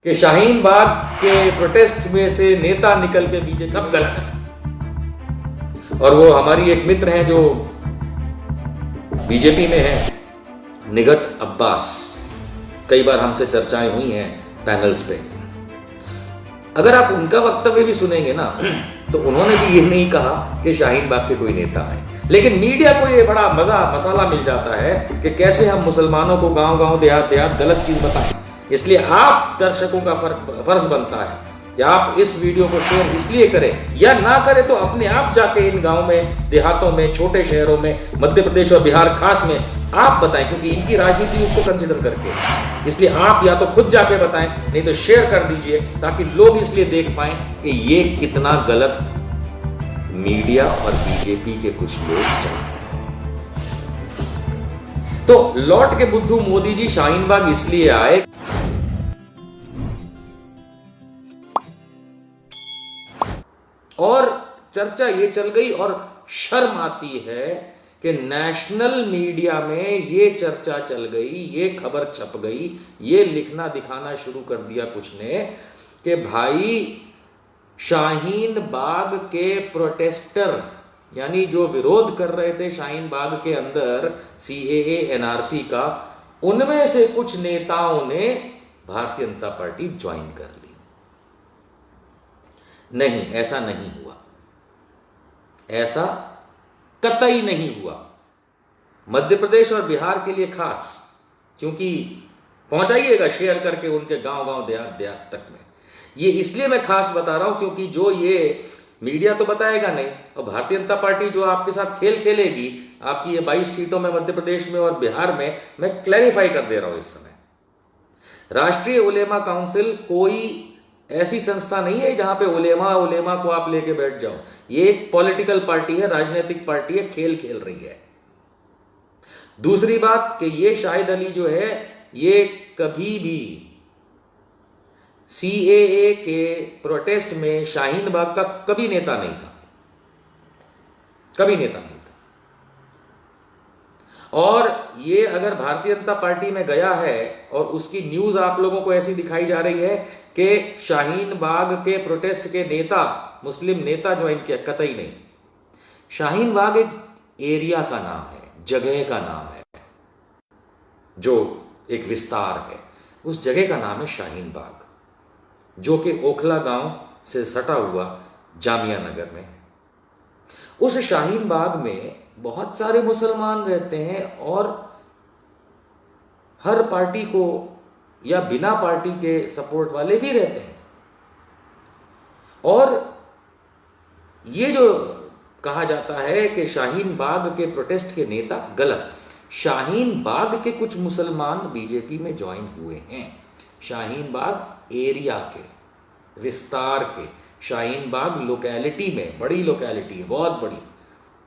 कि शाहीन बाग के प्रोटेस्ट में से नेता निकल के बीजेपी, सब गलत है। और वो हमारी एक मित्र हैं जो बीजेपी में है, निगत अब्बास, कई बार हमसे चर्चाएं हुई हैं पैनल्स पे। अगर आप उनका वक्तव्य भी सुनेंगे ना, तो उन्होंने भी ये नहीं कहा कि शाहीन बाग के कोई नेता है, लेकिन मीडिया को ये बड़ा मसाला मिल जाता है कि कैसे हम मुसलमानों को गांव-गांव, देहात-देहात गलत चीज बताएं। इसलिए आप दर्शकों का फर्ज बनता है कि आप इस वीडियो को शेयर इसलिए करें, या ना करें तो अपने आप जाके इन गांव में, देहातों में, छोटे शहरों में, मध्य प्रदेश और बिहार खास में आप बताएं, क्योंकि इनकी राजनीति उसको कंसिडर करके। इसलिए आप या तो खुद जाके बताएं, नहीं तो शेयर कर दीजिए, ताकि लोग इसलिए देख पाएं कि ये कितना गलत मीडिया और बीजेपी के कुछ लोग चल रहे हैं। तो लौट के बुद्धू मोदी जी शाहीन बाग इसलिए आए, और चर्चा ये चल गई और शर्म आती है कि नेशनल मीडिया में ये चर्चा चल गई, ये खबर छप गई, ये लिखना दिखाना शुरू कर दिया कुछ ने कि भाई शाहीन बाग के प्रोटेस्टर, यानी जो विरोध कर रहे थे शाहीन बाग के अंदर सीएए एनआरसी का, उनमें से कुछ नेताओं ने भारतीय जनता पार्टी ज्वाइन कर ली। नहीं, ऐसा नहीं हुआ, ऐसा कतई नहीं हुआ। मध्य प्रदेश और बिहार के लिए खास, क्योंकि पहुंचाइएगा शेयर करके उनके गांव-गांव, देहात-देहात तक में। ये इसलिए मैं खास बता रहा हूं क्योंकि जो ये मीडिया तो बताएगा नहीं, और भारतीय जनता पार्टी जो आपके साथ खेल खेलेगी, आपकी ये 22 सीटों में मध्य प्रदेश में और बिहार में, मैं क्लैरिफाई कर दे रहा हूं इस समय। राष्ट्रीय उलेमा काउंसिल कोई ऐसी संस्था नहीं है जहां पे उलेमा को आप लेके बैठ जाओ। ये एक पॉलिटिकल पार्टी है, राजनीतिक पार्टी है, खेल खेल रही है। दूसरी बात कि ये शाहिद अली जो है, ये कभी भी सीएए के प्रोटेस्ट में शाहीन बाग का कभी नेता नहीं था, कभी नेता नहीं था। और ये अगर भारतीय जनता पार्टी में गया है और उसकी न्यूज आप लोगों को ऐसी दिखाई जा रही है कि शाहीन बाग के प्रोटेस्ट के नेता, मुस्लिम नेता ज्वाइन किया, कतई नहीं। शाहीन बाग एक एरिया का नाम है, जगह का नाम है, जो एक विस्तार है, उस जगह का नाम है शाहीन बाग, जो कि ओखला गांव से सटा हुआ जामिया नगर में। उस शाहीन बाग में बहुत सारे मुसलमान रहते हैं, और हर पार्टी को या बिना पार्टी के सपोर्ट वाले भी रहते हैं। और ये जो कहा जाता है कि शाहीन बाग के प्रोटेस्ट के नेता, गलत। शाहीन बाग के कुछ मुसलमान बीजेपी में ज्वाइन हुए हैं, शाहीन बाग एरिया के, विस्तार के, शाहीन बाग लोकेलिटी में, बड़ी लोकेलिटी है, बहुत बड़ी,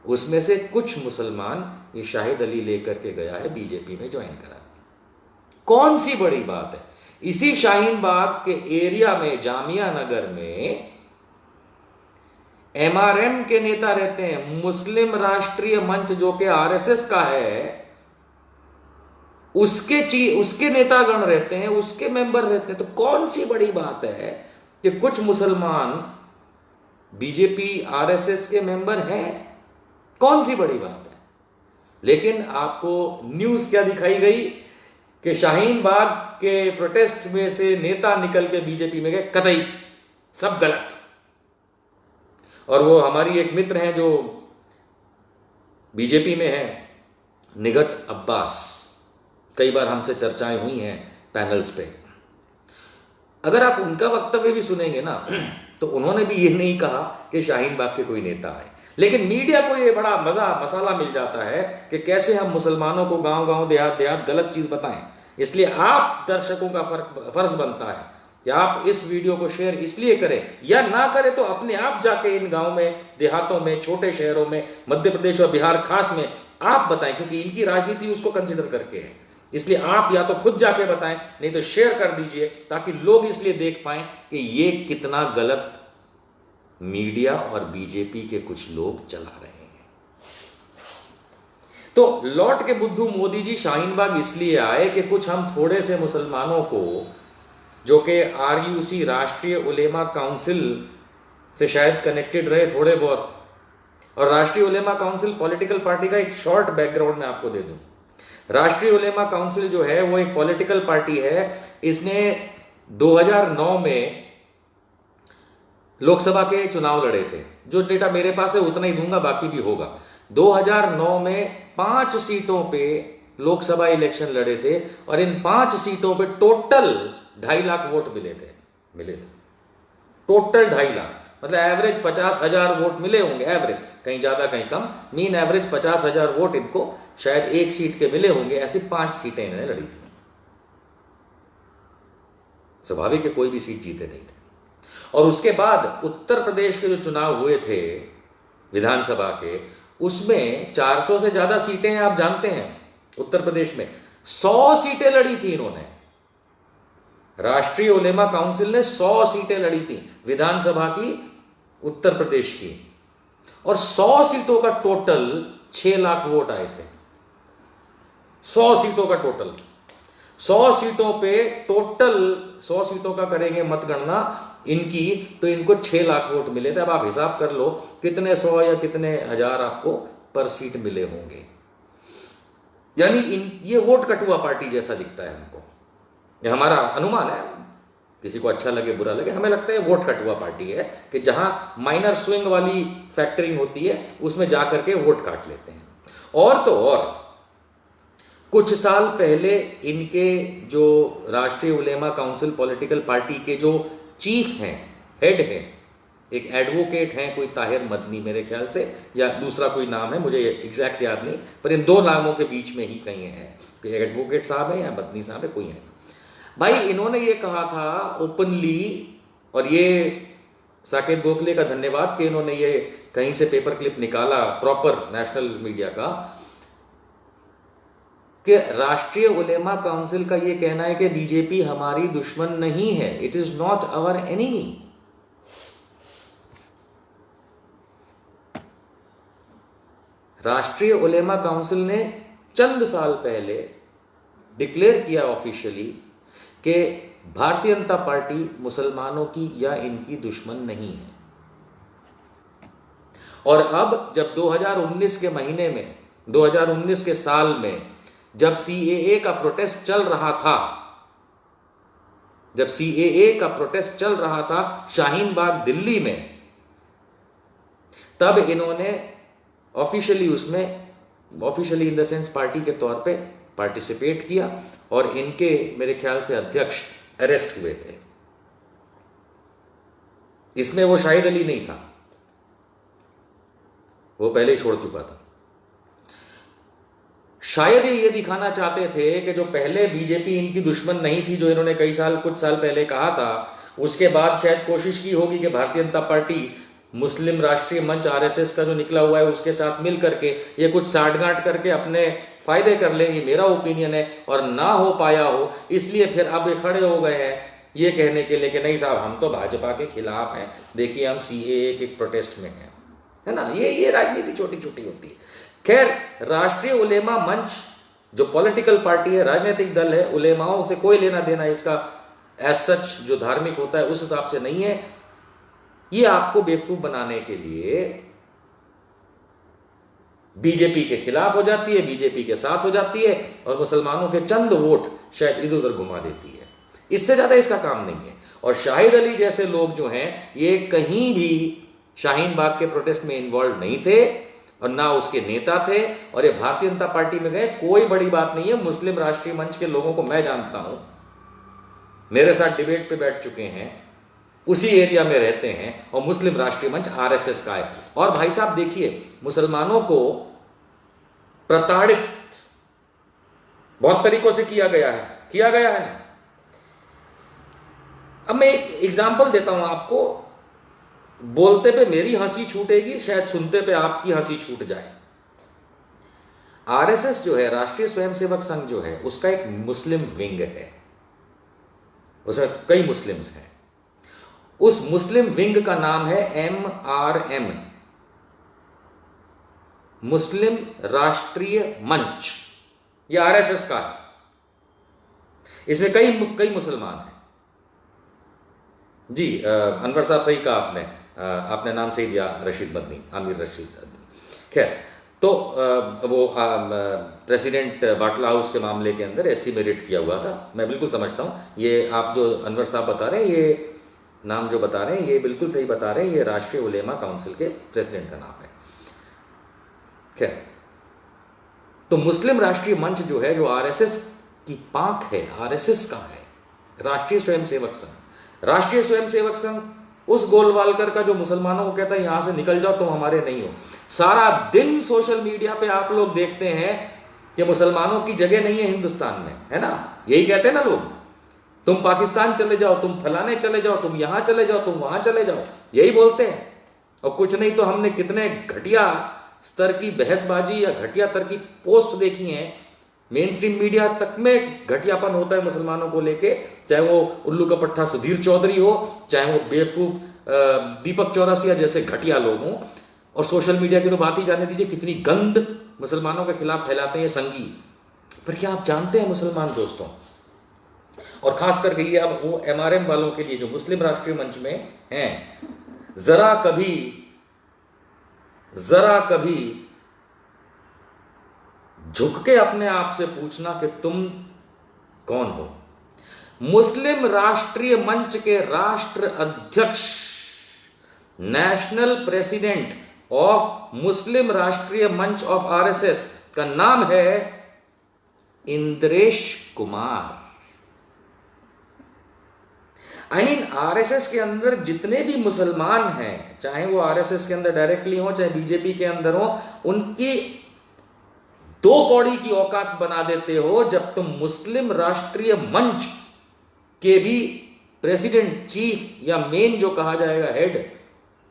उसमें से कुछ मुसलमान ये शाहिद अली लेकर के गया है बीजेपी में ज्वाइन करा। कौन सी बड़ी बात है? इसी शाहीन बाग के एरिया में, जामिया नगर में, एमआरएम के नेता रहते हैं, मुस्लिम राष्ट्रीय मंच जो कि आरएसएस का है, उसके नेतागण रहते हैं, उसके मेंबर रहते हैं। तो कौन सी बड़ी बात है कि कुछ मुसलमान बीजेपी आरएसएस के मेंबर हैं? कौन सी बड़ी बात है? लेकिन आपको न्यूज क्या दिखाई गई कि शाहीन बाग के प्रोटेस्ट में से नेता निकल के बीजेपी में गए, कतई सब गलत। और वो हमारी एक मित्र हैं जो बीजेपी में है, निगत अब्बास, कई बार हमसे चर्चाएं हुई हैं पैनल्स पे। अगर आप उनका वक्तव्य भी सुनेंगे ना, तो उन्होंने भी ये नहीं कहा कि शाहीन बाग के कोई नेता है, लेकिन मीडिया को ये बड़ा मसाला मिल जाता है कि कैसे हम मुसलमानों को गांव-गांव, देहात-देहात गलत चीज बताएं। इसलिए आप दर्शकों का फर्ज बनता है कि आप इस वीडियो को शेयर इसलिए करें, या ना करें तो अपने आप जाके इन गांव में, देहातों में, छोटे शहरों में, मध्य प्रदेश और बिहार खास में आप बताएं, क्योंकि इनकी राजनीति उसको कंसिडर करके है। इसलिए आप या तो खुद जाके बताएं, नहीं तो शेयर कर दीजिए, ताकि लोग इसलिए देख पाएं कि ये कितना गलत मीडिया और बीजेपी के कुछ लोग चला रहे हैं। तो लौट के बुद्धू मोदी जी शाहीन बाग इसलिए आए कि कुछ हम थोड़े से मुसलमानों को जो कि RUC राष्ट्रीय उलेमा काउंसिल से शायद कनेक्टेड रहे थोड़े बहुत। और राष्ट्रीय उलेमा काउंसिल पॉलिटिकल पार्टी का एक शॉर्ट बैकग्राउंड मैं आपको दे दूं। राष्ट्रीय उलेमा काउंसिल जो है वो एक पॉलिटिकल पार्टी है। इसने 2009 में लोकसभा के चुनाव लड़े थे। जो डेटा मेरे पास है उतना ही दूंगा, बाकी भी होगा। 2009 में 5 सीटों पे लोकसभा इलेक्शन लड़े थे और इन 5 सीटों पे टोटल 2.5 लाख वोट मिले थे टोटल 2.5 लाख, मतलब एवरेज 50,000 वोट मिले होंगे। एवरेज कहीं ज्यादा कहीं कम, मीन एवरेज 50,000 वोट इनको शायद एक सीट के मिले होंगे। ऐसी 5 सीटें इन्होंने लड़ी थी। स्वाभाविक है कोई भी सीट जीते नहीं थे। और उसके बाद उत्तर प्रदेश के जो चुनाव हुए थे विधानसभा के, उसमें 400 से ज्यादा सीटें हैं। आप जानते हैं उत्तर प्रदेश में 100 सीटें लड़ी थी इन्होंने। राष्ट्रीय उलेमा काउंसिल ने 100 सीटें लड़ी थी विधानसभा की उत्तर प्रदेश की, और 100 सीटों का टोटल 6 लाख वोट आए थे। 100 सीटों का टोटल, 100 सीटों पे टोटल 100 सीटों का करेंगे मतगणना इनकी, तो इनको 6 लाख वोट मिले थे। अब आप हिसाब कर लो कितने 100 या कितने हजार आपको पर सीट मिले होंगे। यानी ये वोट कटुआ पार्टी जैसा दिखता है हमको। ये हमारा अनुमान है, किसी को अच्छा लगे बुरा लगे, हमें लगता है वोट कटुआ पार्टी है कि जहां माइनर स्विंग वाली फैक्टरिंग होती है उसमें जाकर के वोट काट लेते हैं। और तो और कुछ साल पहले इनके जो राष्ट्रीय उलेमा काउंसिल पॉलिटिकल पार्टी के जो चीफ हैं, हेड हैं, एक एडवोकेट हैं, कोई ताहिर मदनी मेरे ख्याल से, या दूसरा कोई नाम है, मुझे एग्जैक्ट याद नहीं, पर इन 2 नामों के बीच में ही कहीं है कि एडवोकेट साहब है या मदनी साहब है, कोई है भाई। इन्होंने ये कहा था ओपनली, और ये साकेत गोखले का धन्यवाद कि इन्होंने ये कहीं से पेपर क्लिप निकाला प्रॉपर नेशनल मीडिया का, कि राष्ट्रीय उलेमा काउंसिल का ये कहना है कि बीजेपी हमारी दुश्मन नहीं है, it is not our enemy. Rashtriya Ulema council ने चंद साल पहले डिक्लेयर किया ऑफिशियली कि भारतीय जनता पार्टी मुसलमानों की या इनकी दुश्मन नहीं है। और अब जब 2019 के महीने में, 2019 के साल में जब CAA का प्रोटेस्ट चल रहा था, जब CAA का प्रोटेस्ट चल रहा था शाहीन बाग दिल्ली में, तब इन्होंने ऑफिशियली उसमें, officially in the sense party के तौर पे पार्टिसिपेट किया, और इनके मेरे ख्याल से अध्यक्ष अरेस्ट हुए थे। इसमें वो शाहिद अली नहीं था, वो पहले ही छोड़ चुका था। शायद ये दिखाना चाहते थे कि जो पहले बीजेपी इनकी दुश्मन नहीं थी, जो इन्होंने कुछ साल पहले कहा था, उसके बाद शायद कोशिश की होगी कि भारतीय जनता पार्टी मुस्लिम राष्ट्रीय मंच RSS का जो निकला हुआ है उसके साथ मिल करके ये कुछ साठगांठ करके अपने फायदे कर ले। ये मेरा ओपिनियन है, और ना हो पाया हो इसलिए फिर अब ये खड़े हो गए हैं ये कहने के लिए कि नहीं साहब हम तो भाजपा के खिलाफ हैं, देखिए हम CAA के प्रोटेस्ट में हैं, है ना। ये राजनीति छोटी छोटी होती है। खैर, राष्ट्रीय उलेमा मंच जो पॉलिटिकल पार्टी है, राजनीतिक दल है, उलेमाओं से कोई लेना देना इसका एज सच जो धार्मिक होता है उस हिसाब से नहीं है। ये आपको बेवकूफ बनाने के लिए बीजेपी के खिलाफ हो जाती है, बीजेपी के साथ हो जाती है, और मुसलमानों के चंद वोट शायद इधर उधर घुमा देती है। इससे ज्यादा इसका काम नहीं है। और शाहिद अली जैसे लोग जो हैं ये कहीं भी शाहीन बाग के प्रोटेस्ट में इन्वॉल्व नहीं थे, और ना उसके नेता थे, और ये भारतीय जनता पार्टी में गए, कोई बड़ी बात नहीं है। मुस्लिम राष्ट्रीय मंच के लोगों को मैं जानता हूं, मेरे साथ डिबेट पे बैठ चुके हैं, उसी एरिया में रहते हैं, और मुस्लिम राष्ट्रीय मंच RSS का है। और भाई साहब देखिए, मुसलमानों को प्रताड़ित बहुत तरीकों से किया गया है ना। अब मैं एक एग्जांपल देता हूं आपको, बोलते पे मेरी हंसी छूटेगी, शायद सुनते पे आपकी हंसी छूट जाए। RSS जो है, राष्ट्रीय स्वयंसेवक संघ जो है, उसका एक मुस्लिम विंग है, उसमें कई मुस्लिम्स हैं। उस मुस्लिम विंग का नाम है MRM, मुस्लिम राष्ट्रीय मंच। यह RSS का है, इसमें कई मुसलमान हैं, जी अनवर साहब सही कहा आपने। आपने नाम सही दिया, रशीद मदनी, आमिर रशीद मदनी। खैर, तो वो प्रेसिडेंट बाटला हाउस के मामले के अंदर एससी में रिट किया हुआ था। मैं बिल्कुल समझता हूँ, ये आप जो अनवर साहब बता रहे हैं, ये नाम जो बता रहे हैं, ये बिल्कुल सही बता रहे हैं, ये राष्ट्रीय उलेमा काउंसिल के प्रेसिडेंट का नाम है। खैर, तो मुस्लिम राष्ट्रीय मंच जो है, जो आरएसएस की पांख है, आरएसएस का है, राष्ट्रीय स्वयंसेवक संघ। राष्ट्रीय स्वयंसेवक संघ उस गोलवालकर का जो मुसलमानों को कहता है यहां से निकल जाओ, तुम हमारे नहीं हो। सारा दिन सोशल मीडिया पे आप लोग देखते हैं कि मुसलमानों की जगह नहीं है हिंदुस्तान में, है ना? यही कहते हैं ना लोग, तुम पाकिस्तान चले जाओ, तुम फलाने चले जाओ, तुम यहां चले जाओ, तुम वहां चले जाओ, यही बोलते हैं। और कुछ नहीं तो हमने कितने घटिया स्तर की बहसबाजी या घटिया स्तर की पोस्ट देखी हैं, मेन स्ट्रीम मीडिया तक में घटियापन होता है मुसलमानों को लेके, चाहे वो उल्लू का पट्टा सुधीर चौधरी हो, चाहे वो बेवकूफ दीपक चौरसिया जैसे घटिया लोग हों। और सोशल मीडिया की तो बात ही जाने दीजिए, कितनी गंद मुसलमानों के खिलाफ फैलाते हैं संगी। पर क्या आप जानते हैं मुसलमान दोस्तों, और खास करके ये अब वो एमआरएम वालों के लिए जो मुस्लिम राष्ट्रीय मंच में हैं, जरा कभी झुक के अपने आप से पूछना कि तुम कौन हो। मुस्लिम राष्ट्रीय मंच के राष्ट्र अध्यक्ष, नेशनल प्रेसिडेंट ऑफ मुस्लिम राष्ट्रीय मंच ऑफ आरएसएस का नाम है इंद्रेश कुमार। आरएसएस के अंदर जितने भी मुसलमान हैं, चाहे वो आरएसएस के अंदर डायरेक्टली हो, चाहे बीजेपी के अंदर हो, उनकी दो कौड़ी की औकात बना देते हो जब तुम मुस्लिम राष्ट्रीय मंच के भी प्रेसिडेंट, चीफ या मेन जो कहा जाएगा हेड,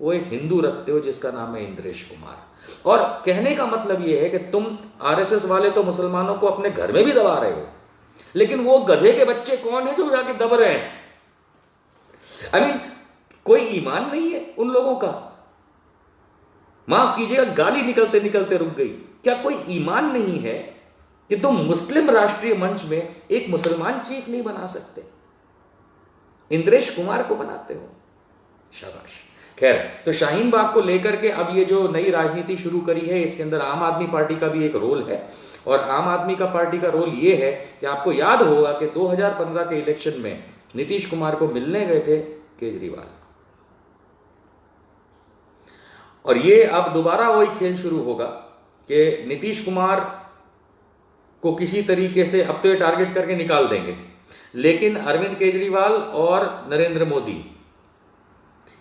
वो एक हिंदू रखते हो जिसका नाम है इंद्रेश कुमार। और कहने का मतलब यह है कि तुम आरएसएस वाले तो मुसलमानों को अपने घर में भी दबा रहे हो, लेकिन वो गधे के बच्चे कौन है जो जाके दब रहे हैं? कोई ईमान नहीं है उन लोगों का। माफ कीजिएगा, गाली निकलते निकलते रुक गई। क्या कोई ईमान नहीं है कि तुम मुस्लिम राष्ट्रीय मंच में एक मुसलमान चीफ नहीं बना सकते? इंद्रेश कुमार को बनाते हो, शाबाश। खैर, तो शाहीन बाग को लेकर के अब ये जो नई राजनीति शुरू करी है, इसके अंदर आम आदमी पार्टी का भी एक रोल है। और आम आदमी का पार्टी का रोल ये है कि आपको याद होगा कि 2015 के इलेक्शन में नीतीश कुमार को मिलने गए थे केजरीवाल, और ये अब दोबारा वही खेल शुरू होगा कि नीतीश कुमार को किसी तरीके से अब तो ये टारगेट करके निकाल देंगे, लेकिन अरविंद केजरीवाल और नरेंद्र मोदी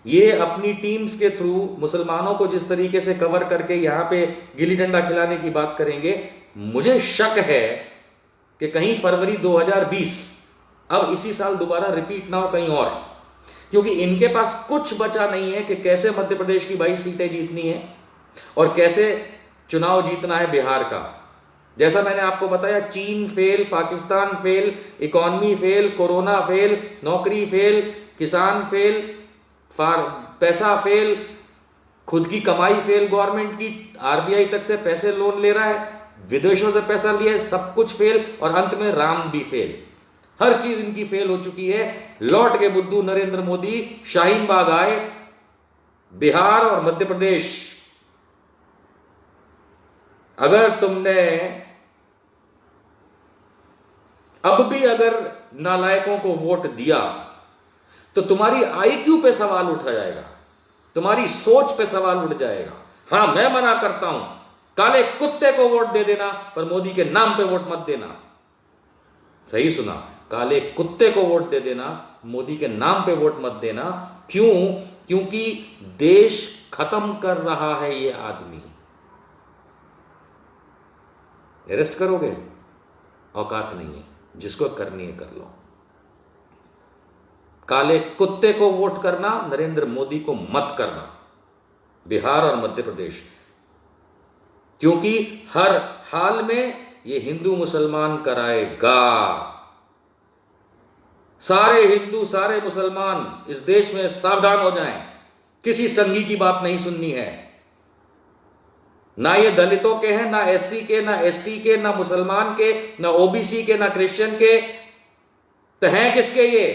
ये अपनी टीम्स के थ्रू मुसलमानों को जिस तरीके से कवर करके यहां पे गिल्ली डंडा खिलाने की बात करेंगे, मुझे शक है कि कहीं फरवरी 2020 अब इसी साल दोबारा रिपीट ना हो कहीं और, क्योंकि इनके पास कुछ बचा नहीं है कि कैसे मध्य प्रदेश की 22 सीटें जीतनी है और कैसे चुनाव जीतना है बिहार का। जैसा मैंने आपको बताया, चीन fail, Pakistan fail, economy fail, corona fail, नौकरी फेल, किसान फेल, पैसा फेल, खुद की कमाई फेल गवर्नमेंट की, आरबीआई तक से पैसे लोन ले रहा है, विदेशों से पैसा लिया है, सब कुछ फेल, और अंत में राम भी फेल। हर चीज इनकी फेल हो चुकी है। लौट के बुद्धू नरेंद्र मोदी शाहीन बाग आए, बिहार और मध्य प्रदेश। अगर तुमने अब भी अगर नालायकों को वोट दिया तो तुम्हारी आईक्यू पे सवाल उठा जाएगा, तुम्हारी सोच पे सवाल उठ जाएगा। हां, मैं मना करता हूं, काले कुत्ते को वोट दे देना, पर मोदी के नाम पे वोट मत देना। सही सुना, काले कुत्ते को वोट दे देना, मोदी के नाम पे वोट मत देना। क्यों? क्योंकि देश खत्म कर रहा है ये आदमी। अरेस्ट करोगे? औकात नहीं है, जिसको करनी है कर लो। काले कुत्ते को वोट करना, नरेंद्र मोदी को मत करना, बिहार और मध्य प्रदेश, क्योंकि हर हाल में ये हिंदू मुसलमान कराएगा। सारे हिंदू, सारे मुसलमान इस देश में सावधान हो जाएं, किसी संघी की बात नहीं सुननी है। ना ये दलितों के हैं, ना एससी के, ना एसटी के, ना मुसलमान के, ना ओबीसी के, ना क्रिश्चियन के, तो हैं किसके ये?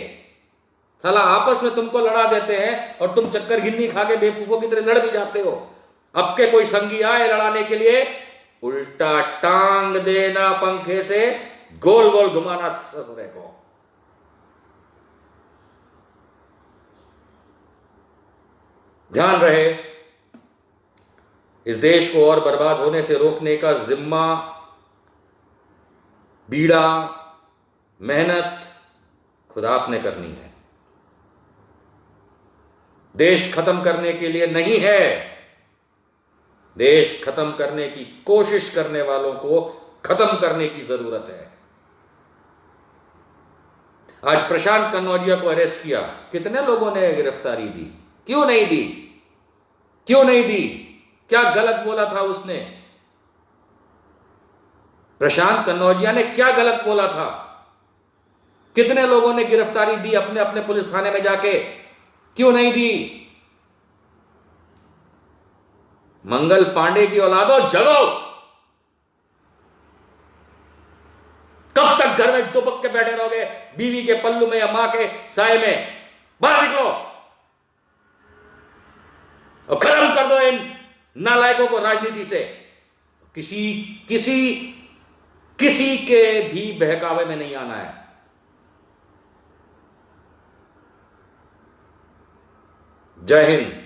साला आपस में तुमको लड़ा देते हैं और तुम चक्कर गिन्नी खा के बेवकूफों की तरह लड़ भी जाते हो। अब के कोई संगी आए लड़ाने के लिए, उल्टा टांग देना पंखे से, गोल गोल घुमाना ससुरे को। ध्यान रहे, इस देश को और बर्बाद होने से रोकने का जिम्मा, बीड़ा, मेहनत खुद आपने करनी है। देश खत्म करने के लिए नहीं है, देश खत्म करने की कोशिश करने वालों को खत्म करने की जरूरत है। आज प्रशांत कन्नौजिया को अरेस्ट किया, कितने लोगों ने गिरफ्तारी दी? क्यों नहीं दी? क्यों नहीं दी? क्या गलत बोला था उसने? प्रशांत कन्नौजिया ने क्या गलत बोला था? कितने लोगों ने गिरफ्तारी दी अपने अपने पुलिस थाने में जाके? क्यों नहीं दी? मंगल पांडे की औलादो, जगो! कब तक घर में दुबक के बैठे रहोगे, बीवी के पल्लू में या मां के साए में? बाहर निकलो और खत्म कर दो इन नालायकों को राजनीति से। किसी किसी किसी के भी बहकावे में नहीं आना है। जय हिंद।